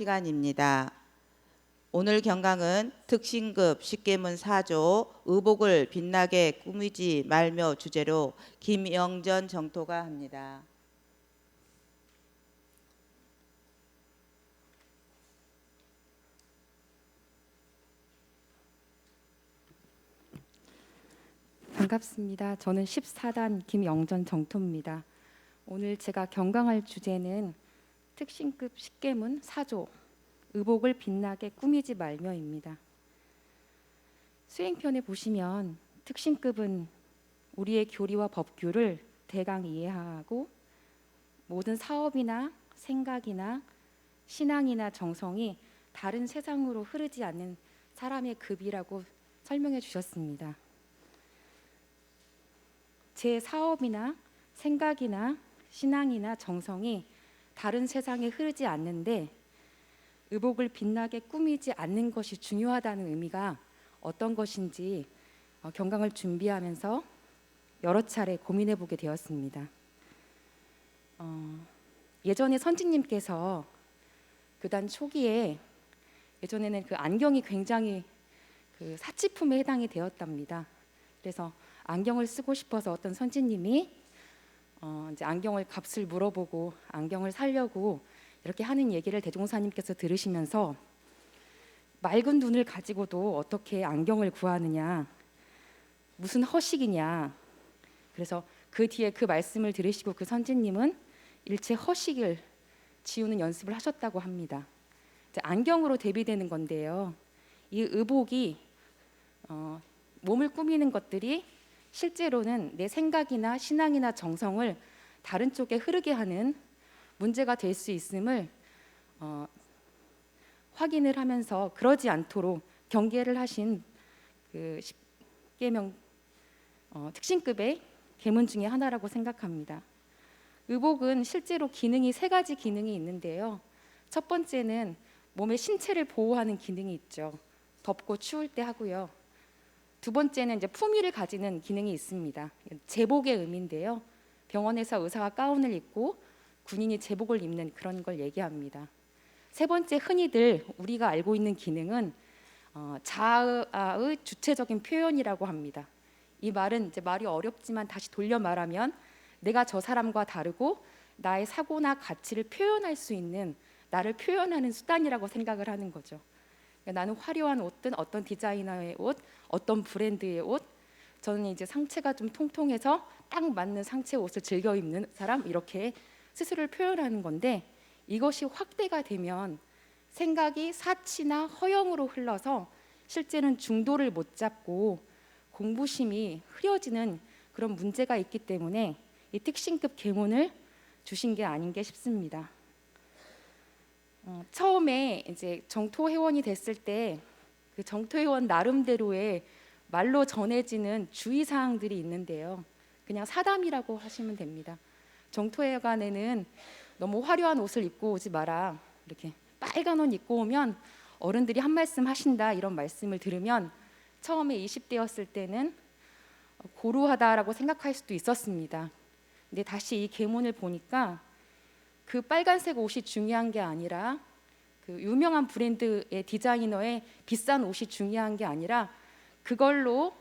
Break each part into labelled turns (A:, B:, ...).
A: 시간입니다. 오늘 경강은 특신급 십계문 4조 의복을 빛나게 꾸미지 말며 주제로 김영전 정토가 합니다.
B: 반갑습니다. 저는 14단 김영전 정토입니다. 오늘 제가 경강할 주제는 특신급 십계문 4조 의복을 빛나게 꾸미지 말며입니다. 수행편에 보시면 특신급은 우리의 교리와 법규를 대강 이해하고 모든 사업이나 생각이나 신앙이나 정성이 다른 세상으로 흐르지 않는 사람의 급이라고 설명해 주셨습니다. 제 사업이나 생각이나 신앙이나 정성이 다른 세상에 흐르지 않는데 의복을 빛나게 꾸미지 않는 것이 중요하다는 의미가 어떤 것인지 경강을 준비하면서 여러 차례 고민해 보게 되었습니다. 예전에 선지님께서 교단 초기에 예전에는 그 안경이 굉장히 그 사치품에 해당이 되었답니다. 그래서 안경을 쓰고 싶어서 어떤 선지님이 이제 안경을 값을 물어보고 안경을 사려고 이렇게 하는 얘기를 대종사님께서 들으시면서 맑은 눈을 가지고도 어떻게 안경을 구하느냐, 무슨 허식이냐. 그래서 그 뒤에 그 말씀을 들으시고 그 선지님은 일체 허식을 지우는 연습을 하셨다고 합니다. 이제 안경으로 대비되는 건데요. 이 의복이 몸을 꾸미는 것들이 실제로는 내 생각이나 신앙이나 정성을 다른 쪽에 흐르게 하는 문제가 될 수 있음을 확인을 하면서 그러지 않도록 경계를 하신 그 십계명 특신급의 계문 중에 하나라고 생각합니다. 의복은 실제로 기능이 3가지 기능이 있는데요. 첫 번째는 몸의 신체를 보호하는 기능이 있죠. 덥고 추울 때 하고요. 두 번째는 이제 품위를 가지는 기능이 있습니다. 제복의 의미인데요. 병원에서 의사가 가운을 입고 군인이 제복을 입는 그런 걸 얘기합니다. 세 번째, 흔히들 우리가 알고 있는 기능은 자아의 주체적인 표현이라고 합니다. 이 말은 이제 말이 어렵지만 다시 돌려 말하면 내가 저 사람과 다르고 나의 사고나 가치를 표현할 수 있는, 나를 표현하는 수단이라고 생각을 하는 거죠. 나는 화려한 옷든 어떤 디자이너의 옷, 어떤 브랜드의 옷, 저는 이제 상체가 좀 통통해서 딱 맞는 상체 옷을 즐겨 입는 사람, 이렇게 스스로를 표현하는 건데, 이것이 확대가 되면 생각이 사치나 허영으로 흘러서 실제는 중도를 못 잡고 공부심이 흐려지는 그런 문제가 있기 때문에 이 특신급 계문을 주신 게 아닌가 싶습니다. 처음에 이제 정토회원이 됐을 때 그 정토회원 나름대로의 말로 전해지는 주의사항들이 있는데요. 그냥 사담이라고 하시면 됩니다. 정토회관에는 너무 화려한 옷을 입고 오지 마라. 이렇게 빨간 옷 입고 오면 어른들이 한 말씀 하신다, 이런 말씀을 들으면 처음에 20대였을 때는 고루하다라고 생각할 수도 있었습니다. 근데 다시 이 계문을 보니까 그 빨간색 옷이 중요한 게 아니라 그 유명한 브랜드의 디자이너의 비싼 옷이 중요한 게 아니라 그걸로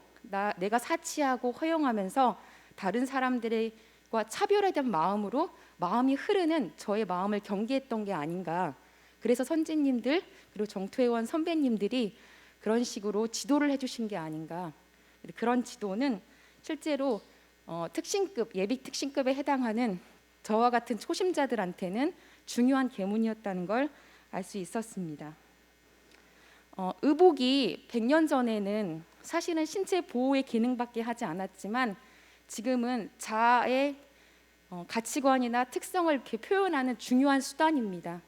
B: 내가 사치하고 허용하면서 다른 사람들과 차별에 대한 마음으로 마음이 흐르는 저의 마음을 경계했던 게 아닌가. 그래서 선지님들 그리고 정토회원 선배님들이 그런 식으로 지도를 해주신 게 아닌가. 그런 지도는 실제로 특신급, 예비 특신급에 해당하는 저와 같은 초심자들한테는 중요한 계문이었다는 걸 알 수 있었습니다. 의복이 100년 전에는 사실은 신체 보호의 기능밖에 하지 않았지만 지금은 자아의 가치관이나 특성을 이렇게 표현하는 중요한 수단입니다.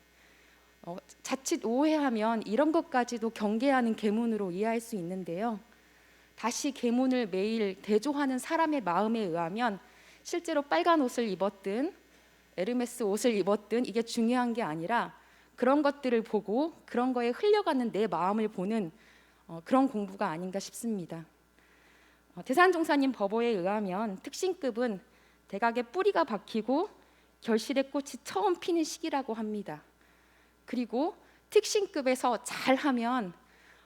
B: 자칫 오해하면 이런 것까지도 경계하는 계문으로 이해할 수 있는데요. 다시 계문을 매일 대조하는 사람의 마음에 의하면 실제로 빨간 옷을 입었든 에르메스 옷을 입었든 이게 중요한 게 아니라 그런 것들을 보고 그런 거에 흘려가는 내 마음을 보는 그런 공부가 아닌가 싶습니다. 대산종사님 법어에 의하면 특신급은 대각의 뿌리가 박히고 결실의 꽃이 처음 피는 시기라고 합니다. 그리고 특신급에서 잘하면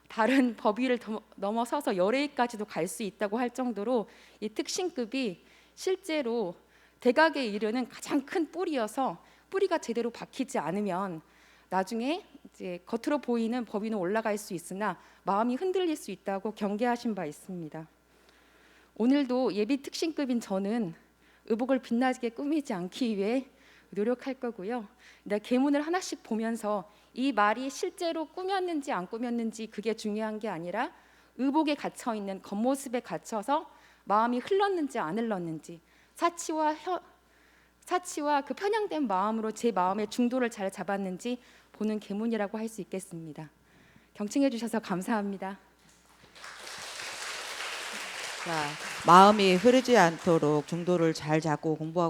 B: 다른 법위를 넘어서서 열애까지도 갈 수 있다고 할 정도로 이 특신급이 실제로 대각에 이르는 가장 큰 뿌리여서 뿌리가 제대로 박히지 않으면 나중에 이제 겉으로 보이는 법위는 올라갈 수 있으나 마음이 흔들릴 수 있다고 경계하신 바 있습니다. 오늘도 예비 특신급인 저는 의복을 빛나게 꾸미지 않기 위해 노력할 거고요. 계문을 하나씩 보면서 이 말이 실제로 꾸몄는지 안 꾸몄는지 그게 중요한 게 아니라 의복에 갇혀 있는 겉모습에 갇혀서 마음이 흘렀는지 안 흘렀는지 사치와 그 편향된 마음으로 제 마음의 중도를 잘 잡았는지 보는 계문이라고 할 수 있겠습니다. 경청해 주셔서 감사합니다.
A: 자, 마음이 흐르지 않도록 중도를 잘 잡고 공부하고